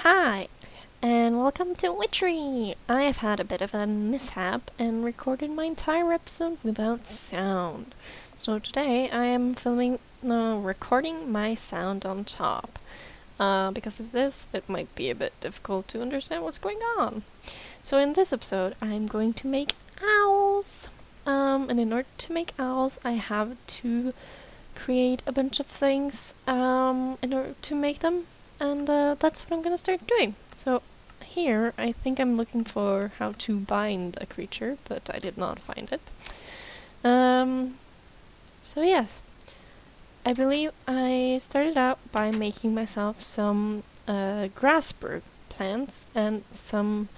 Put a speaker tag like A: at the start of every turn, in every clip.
A: Hi, and welcome to Witchery! I have had a bit of a mishap and recorded my entire episode without sound. So today I am recording my sound on top. Because of this, it might be a bit difficult to understand what's going on. So in this episode, I'm going to make owls. And in order to make owls, I have to create a bunch of things in order to make them. And that's what I'm gonna start doing. So here, I think I'm looking for how to bind a creature, but I did not find it. So yes, I believe I started out by making myself some grasper plants and some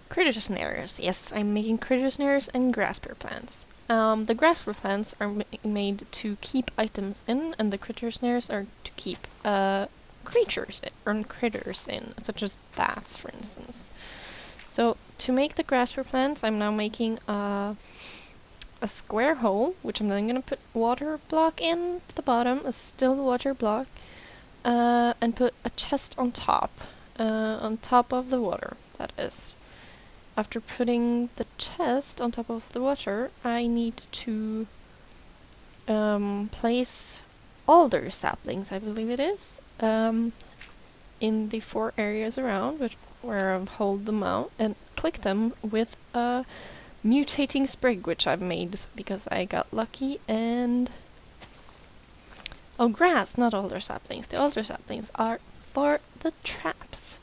A: Crittersnares. Yes, I'm making Crittersnares and grasper plants. The grasper plants are made to keep items in, and the Crittersnares are to keep creatures or critters in, such as bats, for instance. So to make the grasper plants, I'm now making a square hole, which I'm then gonna put water block in the bottom, a still water block, and put a chest on top of the water. That is. After putting the chest on top of the water, I need to place alder saplings, I believe it is, in the 4 areas around where I've hold them out and click them with a mutating sprig, which I've made because I got lucky. And grass, not alder saplings. The alder saplings are for the traps.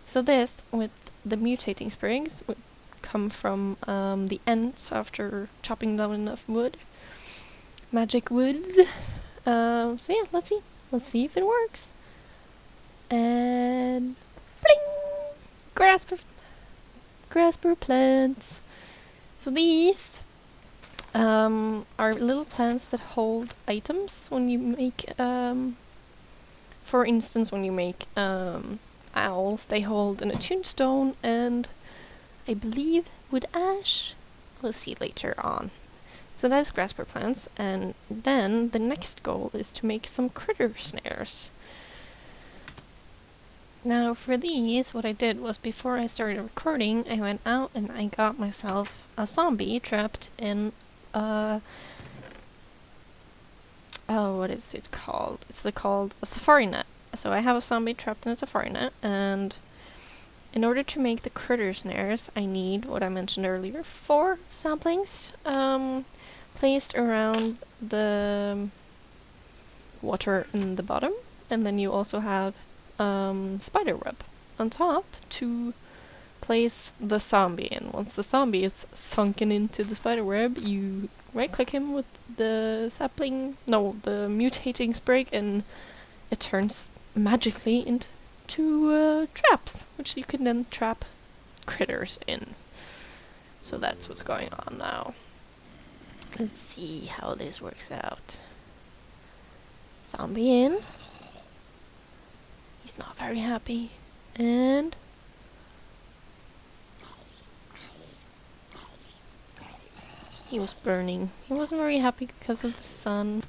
A: So this, with the mutating sprigs, would come from the ends after chopping down enough wood. Magic woods. So yeah, let's see. Let's see if it works. And bling! Grasper plants. So these are little plants that hold items when you make, for instance, when you make owls, they hold an Tombstone and I believe wood ash. We'll see later on. So that's grasper plants, and then the next goal is to make some Crittersnares. Now for these, what I did was before I started recording, I went out and I got myself a zombie trapped in what is it called? It's called a safari net. So I have a zombie trapped in a safari net, and in order to make the Crittersnares, I need, what I mentioned earlier, 4 saplings placed around the water in the bottom, and then you also have spider web on top to place the zombie in. Once the zombie is sunken into the spider web, you right-click him with the the mutating sprig, and it turns magically into traps, which you can then trap critters in. So that's what's going on now. Let's see how this works out. Zombie in. He's not very happy. And he was burning. He wasn't very happy because of the sun.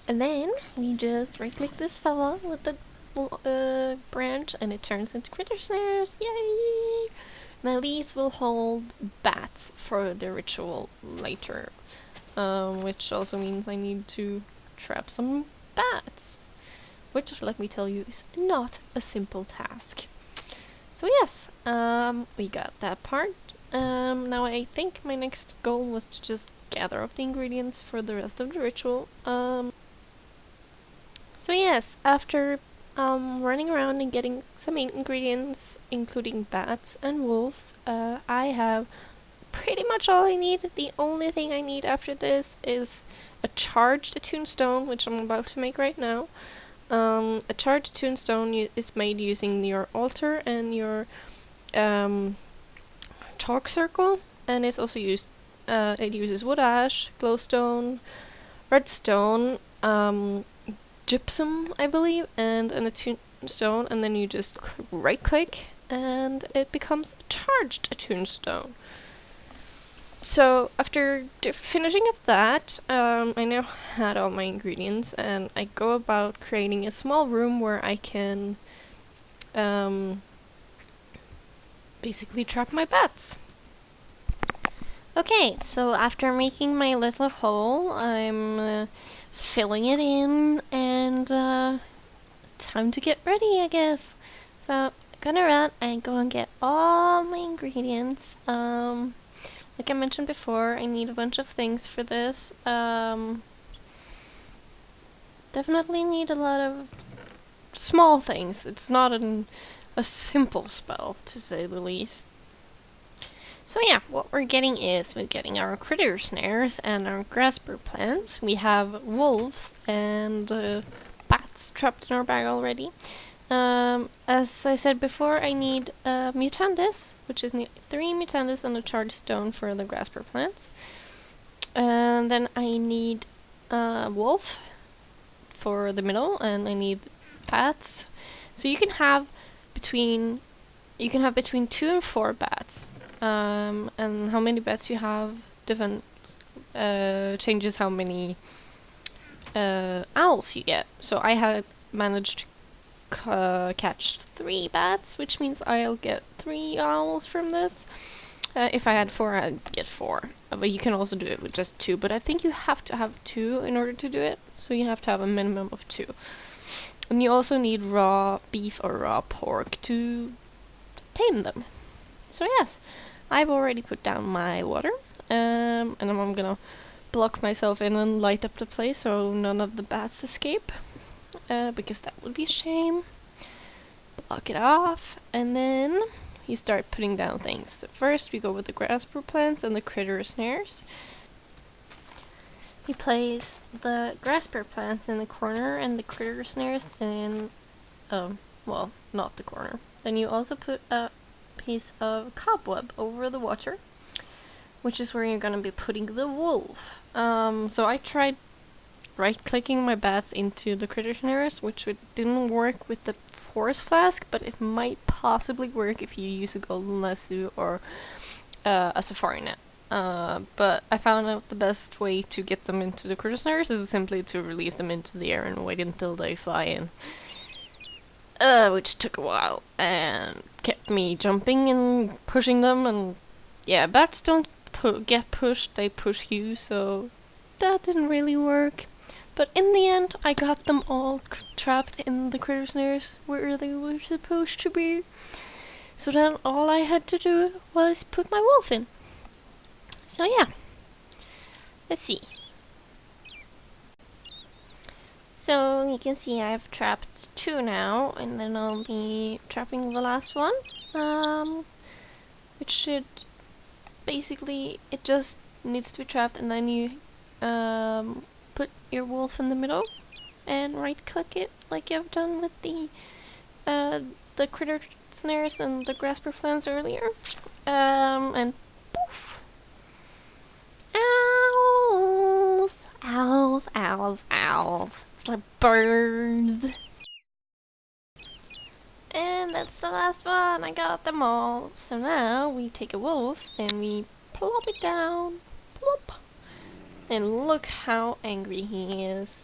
A: And then we just right-click this fella with the branch, and it turns into Crittersnares. Yay! Now these will hold bats for the ritual later, which also means I need to trap some bats, which, let me tell you, is not a simple task. So yes, we got that part. Now I think my next goal was to just gather up the ingredients for the rest of the ritual. So yes, after running around and getting some ingredients, including bats and wolves, I have pretty much all I need. The only thing I need after this is a charged Tombstone, which I'm about to make right now. A charged Tombstone is made using your altar and your chalk circle, and it's also used. It uses wood ash, glowstone, redstone, gypsum, I believe, and an Tombstone, and then you just right-click, and it becomes a charged Tombstone. So after finishing up that, I now had all my ingredients, and I go about creating a small room where I can basically trap my bats. Okay, so after making my little hole, I'm filling it in, and time to get ready, I guess. So I'm gonna run and go and get all my ingredients. Like I mentioned before, I need a bunch of things for this. Definitely need a lot of small things. It's not a simple spell, to say the least. So yeah, what we're getting is we're getting our Crittersnares and our grasper plants. We have wolves and bats trapped in our bag already. As I said before, I need mutandis, which is 3 mutandis and a charged stone for the grasper plants. And then I need wolf for the middle, and I need bats. So you can have between 2 and 4 bats. And how many bats you have different changes how many owls you get. So I had managed to catch 3 bats, which means I'll get 3 owls from this. If I had 4, I'd get 4. But you can also do it with just 2, but I think you have to have 2 in order to do it, so you have to have a minimum of 2. And you also need raw beef or raw pork to tame them. So yes, I've already put down my water, and I'm gonna block myself in and light up the place so none of the bats escape. Because that would be a shame. Block it off, and then you start putting down things. So first we go with the grasper plants and the Crittersnares. You place the grasper plants in the corner and the Crittersnares in, well, not the corner. Then you also put a piece of cobweb over the water, which is where you're gonna be putting the wolf. So I tried right-clicking my bats into the Crittersnares, which didn't work with the force flask, but it might possibly work if you use a golden lasso or a safari net. But I found out the best way to get them into the Crittersnares is simply to release them into the air and wait until they fly in. Which took a while and kept me jumping and pushing them, and yeah, bats don't get pushed, they push you, so that didn't really work. But in the end, I got them all trapped in the Crittersnares where they were supposed to be. So then all I had to do was put my wolf in. So yeah, let's see. So you can see I've trapped 2 now, and then I'll be trapping the last one. Which should basically, it just needs to be trapped, and then you put your wolf in the middle and right click it like I've done with the Crittersnares and the grasper plants earlier. And poof! Owls! Owls, owls, owls. The birds. And that's the last one. I got them all. So now we take a wolf and we plop it down. Plop. And look how angry he is.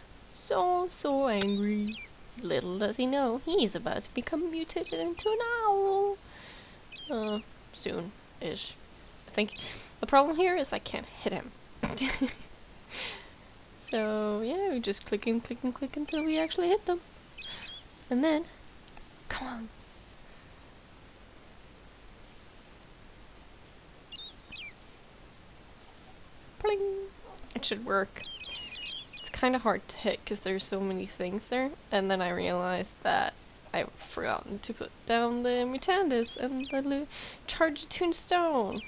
A: So angry. Little does he know, he's about to become mutated into an owl. Soon-ish. I think the problem here is I can't hit him. So, yeah, we just click and click until we actually hit them. And then, come on. Pling! It should work. It's kind of hard to hit because there's so many things there. And then I realized that I've forgotten to put down the mutandis and the charged Tombstone,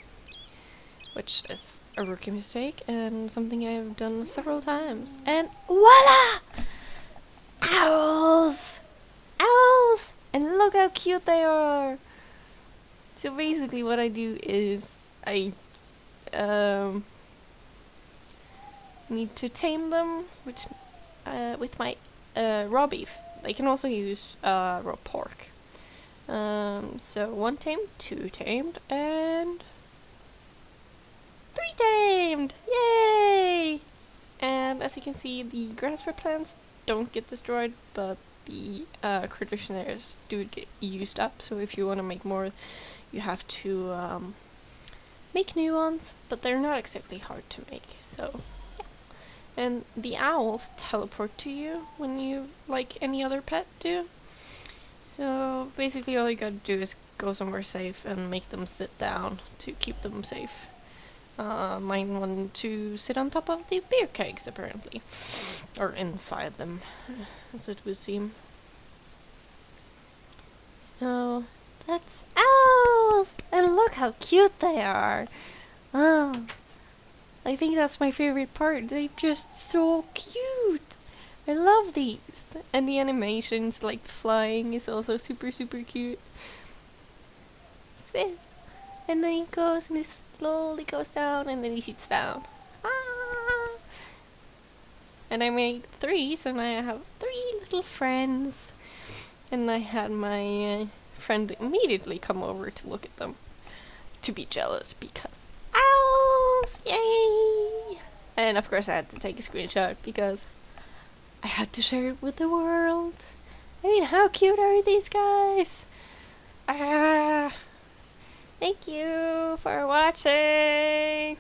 A: which is a rookie mistake and something I've done several times. And voila! Owls! Owls! And look how cute they are! So basically what I do is I need to tame them, which with my raw beef. They can also use raw pork. So 1 tamed, 2 tamed, and 3 tamed! Yay! And as you can see, the grasshopper plants don't get destroyed, but the Crittersnares do get used up, so if you want to make more, you have to make new ones, but they're not exactly hard to make, so yeah. And the owls teleport to you when you, like any other pet, do. So basically all you gotta do is go somewhere safe and make them sit down to keep them safe. Mine wanted to sit on top of the beer kegs, apparently. Or inside them, as it would seem. So, that's owls! And look how cute they are! Oh, I think that's my favorite part. They're just so cute! I love these! And the animations, like flying, is also super cute. Sit! And then he goes and he slowly goes down and then he sits down. Ah! And I made 3, so now I have 3 little friends. And I had my friend immediately come over to look at them. To be jealous because owls! Yay! And of course I had to take a screenshot because I had to share it with the world. I mean, how cute are these guys? Ah! Thank you for watching!